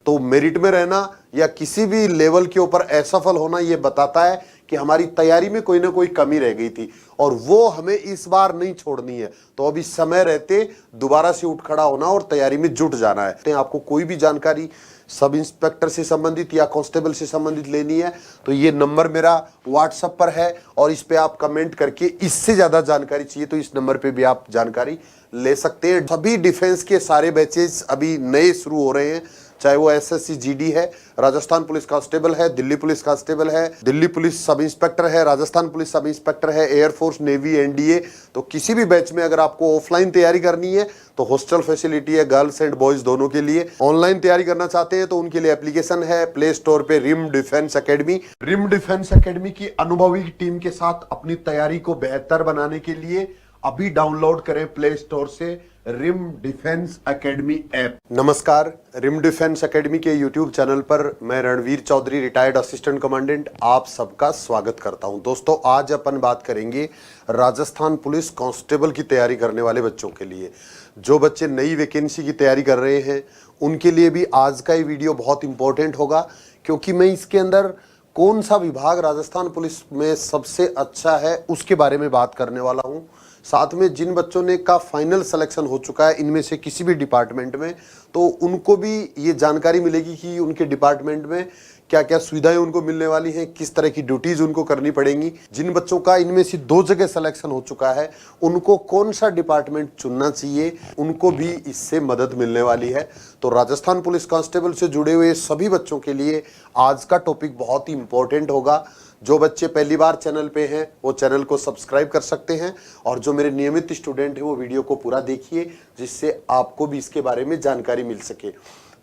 तो मेरिट में रहना या किसी भी लेवल के ऊपर असफल होना ये बताता है कि हमारी तैयारी में कोई ना कोई कमी रह गई थी और वो हमें इस बार नहीं छोड़नी है। तो अभी समय रहते दोबारा से उठ खड़ा होना और तैयारी में जुट जाना है। आपको कोई भी जानकारी सब इंस्पेक्टर से संबंधित या कांस्टेबल से संबंधित लेनी है तो ये नंबर मेरा व्हाट्सएप पर है और इस पे आप कमेंट करके इससे ज्यादा जानकारी चाहिए तो इस नंबर पे भी आप जानकारी ले सकते हैं। सभी डिफेंस के सारे बैचेस अभी नए शुरू हो रहे हैं, चाहे वो एसएससी जीडी है, राजस्थान पुलिस कांस्टेबल है, दिल्ली पुलिस कांस्टेबल है, दिल्ली पुलिस सब इंस्पेक्टर है, राजस्थान पुलिस सब इंस्पेक्टर है, एयरफोर्स, नेवी, एनडीए। तो किसी भी बैच में अगर आपको ऑफलाइन तैयारी करनी है तो हॉस्टल फैसिलिटी है गर्ल्स एंड बॉयज दोनों के लिए। ऑनलाइन तैयारी करना चाहते हैं तो उनके लिए एप्लीकेशन है प्ले स्टोर पे Rim Defence Academy. Rim Defence Academy की अनुभवी टीम के साथ अपनी तैयारी को बेहतर बनाने के लिए अभी डाउनलोड करें प्ले स्टोर से रिम डिफेंस एकेडमी ऐप। नमस्कार, रिम डिफेंस एकेडमी के यूट्यूब चैनल पर मैं Ranveer Chaudhary, retired assistant commandant, आप सबका स्वागत करता हूं। दोस्तों, आज अपन बात करेंगे राजस्थान पुलिस कांस्टेबल की तैयारी करने वाले बच्चों के लिए। जो बच्चे नई वैकेंसी की तैयारी कर रहे हैं उनके लिए भी आज का ये वीडियो बहुत इंपॉर्टेंट होगा, क्योंकि मैं इसके अंदर कौन सा विभाग राजस्थान पुलिस में सबसे अच्छा है उसके बारे में बात करने वाला हूं। साथ में जिन बच्चों ने का फाइनल सिलेक्शन हो चुका है इनमें से किसी भी डिपार्टमेंट में, तो उनको भी ये जानकारी मिलेगी कि उनके डिपार्टमेंट में क्या क्या सुविधाएं उनको मिलने वाली हैं, किस तरह की ड्यूटीज उनको करनी पड़ेंगी। जिन बच्चों का इनमें से 2 जगह सिलेक्शन हो चुका है उनको कौन सा डिपार्टमेंट चुनना चाहिए, उनको भी इससे मदद मिलने वाली है। तो राजस्थान पुलिस कांस्टेबल से जुड़े हुए सभी बच्चों के लिए आज का टॉपिक बहुत ही इंपॉर्टेंट होगा। जो बच्चे पहली बार चैनल पे हैं वो चैनल को सब्सक्राइब कर सकते हैं और जो मेरे नियमित स्टूडेंट हैं वो वीडियो को पूरा देखिए, जिससे आपको भी इसके बारे में जानकारी मिल सके।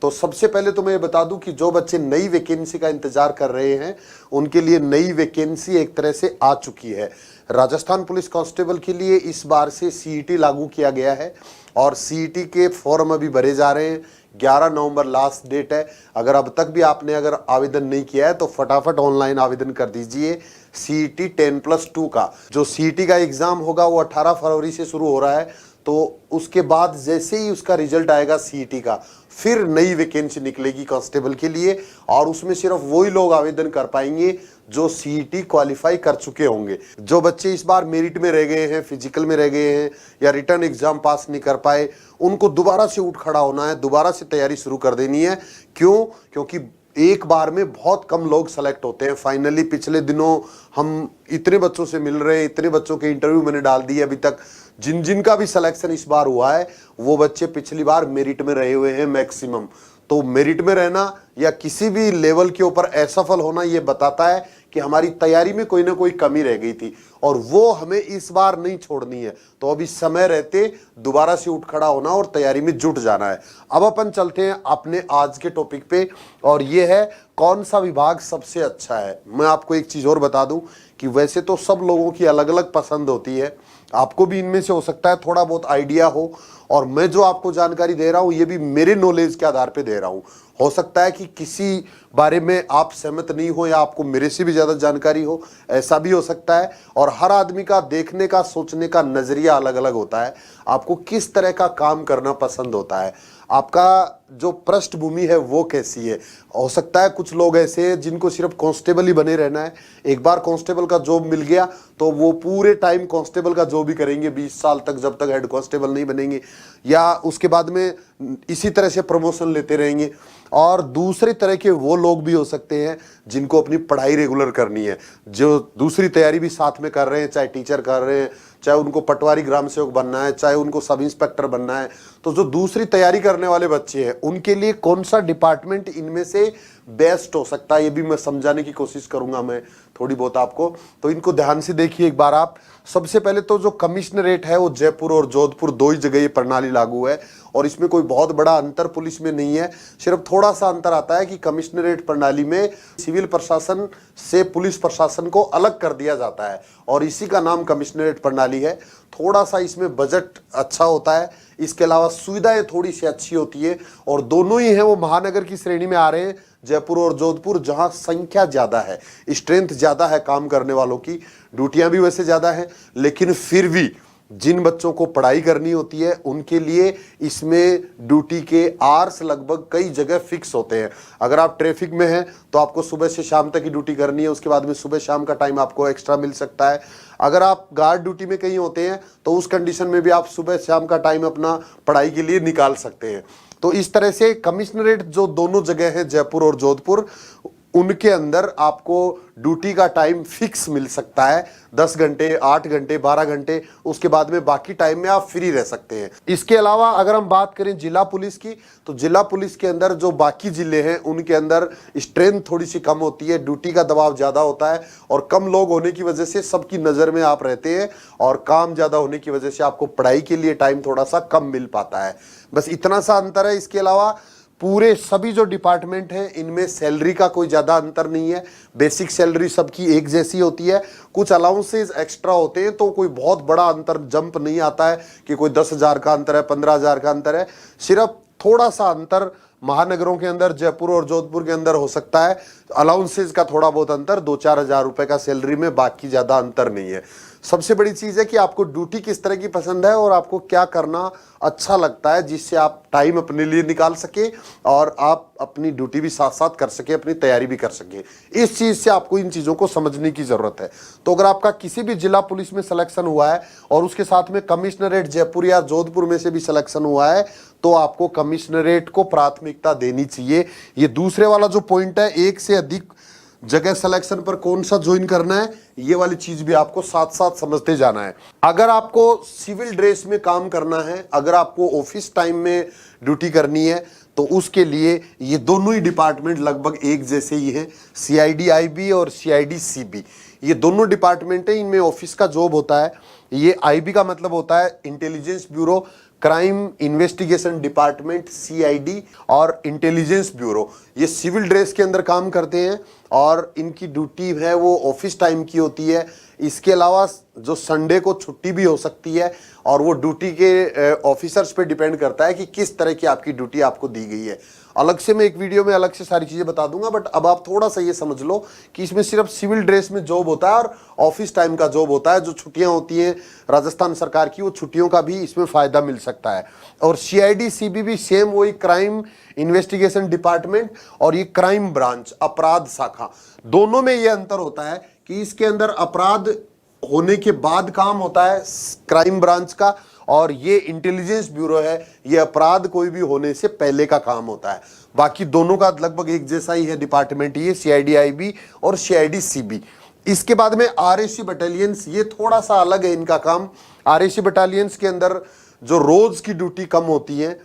तो सबसे पहले तो मैं ये बता दूं कि जो बच्चे नई वैकेंसी का इंतजार कर रहे हैं उनके लिए नई वैकेंसी एक तरह से आ चुकी है। राजस्थान पुलिस कांस्टेबल के लिए इस बार से सीईटी लागू किया गया है और सीईटी के फॉर्म अभी भरे जा रहे हैं। 11 नवंबर लास्ट डेट है। अगर अब तक भी आपने अगर आवेदन नहीं किया है तो फटाफट ऑनलाइन आवेदन कर दीजिए। सीईटी 10+2 का जो सीईटी का एग्जाम होगा वो 18 फरवरी से शुरू हो रहा है। तो उसके बाद जैसे ही उसका रिजल्ट आएगा सीईटी का, फिर नई वैकेंसी निकलेगी कांस्टेबल के लिए और उसमें सिर्फ वही लोग आवेदन कर पाएंगे जो सीईटी क्वालिफाई कर चुके होंगे। जो बच्चे इस बार मेरिट में रह गए हैं, फिजिकल में रह गए हैं या रिटर्न एग्जाम पास नहीं कर पाए, उनको दोबारा से उठ खड़ा होना है, दोबारा से तैयारी शुरू कर देनी है। क्यों? क्योंकि एक बार में बहुत कम लोग सेलेक्ट होते हैं। फाइनली पिछले दिनों हम इतने बच्चों से मिल रहे हैं, इतने बच्चों के इंटरव्यू मैंने डाल दिए अभी तक, जिनका भी सिलेक्शन इस बार हुआ है वो बच्चे पिछली बार मेरिट में रहे हुए हैं मैक्सिमम। तो मेरिट में रहना या किसी भी लेवल के ऊपर असफल होना ये बताता है कि हमारी तैयारी में कोई ना कोई कमी रह गई थी और वो हमें इस बार नहीं छोड़नी है। तो अभी समय रहते दोबारा से उठ खड़ा होना और तैयारी में जुट जाना है। अब अपन चलते हैं अपने आज के टॉपिक पे और ये है कौन सा विभाग सबसे अच्छा है। मैं आपको एक चीज और बता दूं कि वैसे तो सब लोगों की अलग अलग पसंद होती है, आपको भी इनमें से हो सकता है थोड़ा बहुत आइडिया हो और मैं जो आपको जानकारी दे रहा हूं ये भी मेरे नॉलेज के आधार पे दे रहा हूं। हो सकता है कि किसी बारे में आप सहमत नहीं हो या आपको मेरे से भी ज्यादा जानकारी हो, ऐसा भी हो सकता है। और हर आदमी का देखने का, सोचने का नजरिया अलग अलग होता है। आपको किस तरह का काम करना पसंद होता है, आपका जो पृष्ठभूमि है वो कैसी है। हो सकता है कुछ लोग ऐसे हैं जिनको सिर्फ कांस्टेबल ही बने रहना है, एक बार कांस्टेबल का जॉब मिल गया तो वो पूरे टाइम कांस्टेबल का जॉब ही करेंगे 20 साल तक, जब तक हेड कांस्टेबल नहीं बनेंगे, या उसके बाद में इसी तरह से प्रमोशन लेते रहेंगे। और दूसरे तरह के वो लोग भी हो सकते हैं जिनको अपनी पढ़ाई रेगुलर करनी है, जो दूसरी तैयारी भी साथ में कर रहे हैं, चाहे टीचर कर रहे हैं, चाहे उनको पटवारी ग्राम सेवक बनना है, चाहे उनको सब इंस्पेक्टर बनना है। तो जो दूसरी तैयारी करने वाले बच्चे हैं उनके लिए कौन सा डिपार्टमेंट इनमें से बेस्ट हो सकता है ये भी मैं समझाने की कोशिश करूंगा मैं थोड़ी बहुत आपको। तो इनको ध्यान से देखिए एक बार आप। सबसे पहले तो जो कमिश्नरेट है वो जयपुर और जोधपुर 2 ही जगह ये प्रणाली लागू है और इसमें कोई बहुत बड़ा अंतर पुलिस में नहीं है। सिर्फ थोड़ा सा अंतर आता है कि कमिश्नरेट प्रणाली में सिविल प्रशासन से पुलिस प्रशासन को अलग कर दिया जाता है और इसी का नाम कमिश्नरेट प्रणाली है। थोड़ा सा इसमें बजट अच्छा होता है, इसके अलावा सुविधाएं थोड़ी सी अच्छी होती है और दोनों ही हैं वो महानगर की श्रेणी में आ रहे हैं, जयपुर और जोधपुर, जहां संख्या ज्यादा है, स्ट्रेंथ ज्यादा है काम करने वालों की, ड्यूटियां भी वैसे ज्यादा हैं, लेकिन फिर भी जिन बच्चों को पढ़ाई करनी होती है उनके लिए इसमें ड्यूटी के आवर्स लगभग कई जगह फिक्स होते हैं। अगर आप ट्रैफिक में हैं तो आपको सुबह से शाम तक की ड्यूटी करनी है, उसके बाद में सुबह शाम का टाइम आपको एक्स्ट्रा मिल सकता है। अगर आप गार्ड ड्यूटी में कहीं होते हैं तो उस कंडीशन में भी आप सुबह शाम का टाइम अपना पढ़ाई के लिए निकाल सकते हैं। तो इस तरह से कमिश्नरेट जो दोनों जगह है, जयपुर और जोधपुर, उनके अंदर आपको ड्यूटी का टाइम फिक्स मिल सकता है, 10 घंटे, 8 घंटे, 12 घंटे। उसके बाद में बाकी टाइम में आप फ्री रह सकते हैं। इसके अलावा अगर हम बात करें जिला पुलिस की, तो जिला पुलिस के अंदर जो बाकी जिले हैं उनके अंदर स्ट्रेंथ थोड़ी सी कम होती है, ड्यूटी का दबाव ज़्यादा होता है और कम लोग होने की वजह से सबकी नज़र में आप रहते हैं और काम ज़्यादा होने की वजह से आपको पढ़ाई के लिए टाइम थोड़ा सा कम मिल पाता है। बस इतना सा अंतर है। इसके अलावा पूरे सभी जो डिपार्टमेंट हैं इनमें सैलरी का कोई ज़्यादा अंतर नहीं है। बेसिक सैलरी सबकी एक जैसी होती है। कुछ अलाउंसेस एक्स्ट्रा होते हैं तो कोई बहुत बड़ा अंतर जंप नहीं आता है कि कोई 10,000 का अंतर है, 15,000 का अंतर है। सिर्फ थोड़ा सा अंतर महानगरों के अंदर, जयपुर और जोधपुर के अंदर हो सकता है। अलाउंसेस का थोड़ा बहुत अंतर 2-4 हज़ार रुपए का सैलरी में, बाकी ज़्यादा अंतर नहीं है। सबसे बड़ी चीज़ है कि आपको ड्यूटी किस तरह की पसंद है और आपको क्या करना अच्छा लगता है, जिससे आप टाइम अपने लिए निकाल सके और आप अपनी ड्यूटी भी साथ साथ कर सके, अपनी तैयारी भी कर सके। इस चीज़ से आपको इन चीज़ों को समझने की ज़रूरत है। तो अगर आपका किसी भी जिला पुलिस में सिलेक्शन हुआ है और उसके साथ में कमिश्नरेट जयपुर या जोधपुर में से भी सिलेक्शन हुआ है तो आपको कमिश्नरेट को प्राथमिकता देनी चाहिए। ये दूसरे वाला जो पॉइंट है, एक से अधिक जगह सिलेक्शन पर कौन सा ज्वाइन करना है, ये वाली चीज भी आपको साथ साथ समझते जाना है। अगर आपको सिविल ड्रेस में काम करना है, अगर आपको ऑफिस टाइम में ड्यूटी करनी है, तो उसके लिए ये दोनों ही डिपार्टमेंट लगभग एक जैसे ही हैं। CID IB और CID CB, ये दोनों डिपार्टमेंट है, इनमें ऑफिस का जॉब होता है। ये IB का मतलब होता है intelligence bureau, crime investigation department CID और इंटेलिजेंस ब्यूरो, ये सिविल ड्रेस के अंदर काम करते हैं और इनकी ड्यूटी है वो ऑफिस टाइम की होती है। इसके अलावा जो संडे को छुट्टी भी हो सकती है और वो ड्यूटी के ऑफिसर्स पे डिपेंड करता है कि किस तरह की आपकी ड्यूटी आपको दी गई है। अलग से मैं एक वीडियो में अलग से सारी चीज़ें बता दूंगा, बट अब आप थोड़ा सा ये समझ लो कि इसमें सिर्फ सिविल ड्रेस में जॉब होता है और ऑफिस टाइम का जॉब होता है। जो छुट्टियां होती हैं राजस्थान सरकार की, वो छुट्टियों का भी इसमें फ़ायदा मिल सकता है। और CID CB भी सेम वही, क्राइम इन्वेस्टिगेशन डिपार्टमेंट और ये क्राइम ब्रांच, अपराध शाखा, दोनों में ये अंतर होता है कि इसके अंदर अपराध होने के बाद काम होता है क्राइम ब्रांच का, और ये इंटेलिजेंस ब्यूरो है, ये अपराध कोई भी होने से पहले का काम होता है। बाकी दोनों का लगभग एक जैसा ही है डिपार्टमेंट, ये CID IB और CID CB। इसके बाद में RAC बटालियंस, ये थोड़ा सा अलग है इनका काम। RAC बटालियंस के अंदर जो रोज की ड्यूटी कम होती है,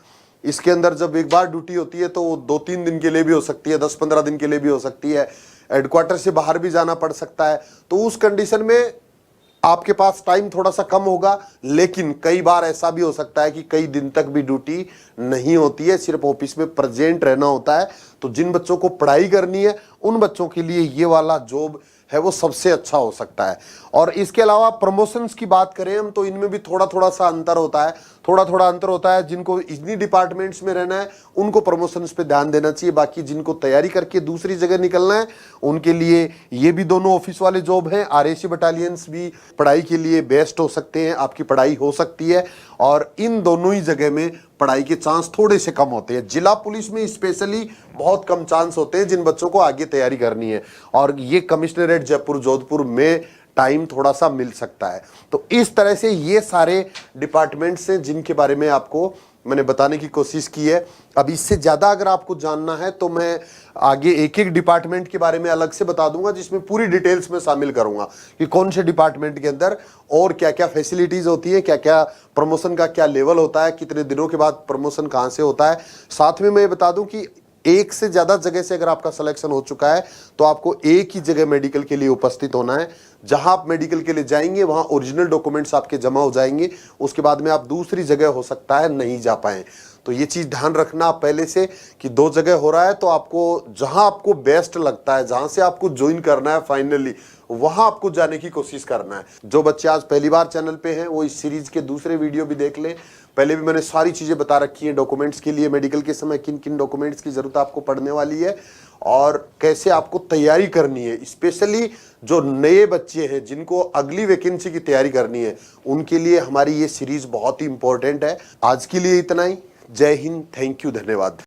इसके अंदर जब एक बार ड्यूटी होती है तो वो 2-3 दिन के लिए भी हो सकती है, 10-15 दिन के लिए भी हो सकती है, हेडक्वार्टर से बाहर भी जाना पड़ सकता है। तो उस कंडीशन में आपके पास टाइम थोड़ा सा कम होगा, लेकिन कई बार ऐसा भी हो सकता है कि कई दिन तक भी ड्यूटी नहीं होती है, सिर्फ ऑफिस में प्रेजेंट रहना होता है। तो जिन बच्चों को पढ़ाई करनी है उन बच्चों के लिए ये वाला जॉब है वो सबसे अच्छा हो सकता है। और इसके अलावा प्रमोशंस की बात करें हम तो इनमें भी थोड़ा थोड़ा सा अंतर होता है, थोड़ा थोड़ा अंतर होता है। जिनको इन्हीं डिपार्टमेंट्स में रहना है उनको प्रमोशंस पे ध्यान देना चाहिए, बाकी जिनको तैयारी करके दूसरी जगह निकलना है उनके लिए ये भी दोनों ऑफिस वाले जॉब हैं। RAC बटालियंस भी पढ़ाई के लिए बेस्ट हो सकते हैं, आपकी पढ़ाई हो सकती है, और इन दोनों ही जगह में पढ़ाई के चांस थोड़े से कम होते हैं। जिला पुलिस में स्पेशली बहुत कम चांस होते हैं जिन बच्चों को आगे तैयारी करनी है, और ये कमिश्नरेट जयपुर जोधपुर में टाइम थोड़ा सा मिल सकता है। तो इस तरह से ये सारे डिपार्टमेंट्स हैं जिनके बारे में आपको मैंने बताने की कोशिश की है। अब इससे ज़्यादा अगर आपको जानना है तो मैं आगे एक एक डिपार्टमेंट के बारे में अलग से बता दूंगा, जिसमें पूरी डिटेल्स में शामिल करूंगा कि कौन से डिपार्टमेंट के अंदर और क्या क्या फैसिलिटीज़ होती है, क्या क्या प्रमोशन का क्या लेवल होता है, कितने दिनों के बाद प्रमोशन कहाँ से होता है। साथ में मैं बता दूं कि एक से ज़्यादा जगह से अगर आपका सिलेक्शन हो चुका है तो आपको एक ही जगह मेडिकल के लिए उपस्थित होना है। जहां आप मेडिकल के लिए जाएंगे वहां ओरिजिनल डॉक्यूमेंट्स आपके जमा हो जाएंगे, उसके बाद में आप दूसरी जगह हो सकता है नहीं जा पाएं। तो ये चीज़ ध्यान रखना आप पहले से कि 2 जगह हो रहा है, तो आपको जहां आपको बेस्ट लगता है, जहां से आपको ज्वाइन करना है फाइनली, वहां आपको जाने की कोशिश करना है। जो बच्चे आज पहली बार चैनल पे हैं वो इस सीरीज के दूसरे वीडियो भी देख लें। पहले भी मैंने सारी चीजें बता रखी हैं, डॉक्यूमेंट्स के लिए मेडिकल के समय किन किन डॉक्यूमेंट्स की जरूरत आपको पड़ने वाली है और कैसे आपको तैयारी करनी है। स्पेशली जो नए बच्चे हैं जिनको अगली वैकेंसी की तैयारी करनी है, उनके लिए हमारी ये सीरीज बहुत ही इंपॉर्टेंट है। आज के लिए इतना ही। जय हिंद, थैंक यू, धन्यवाद।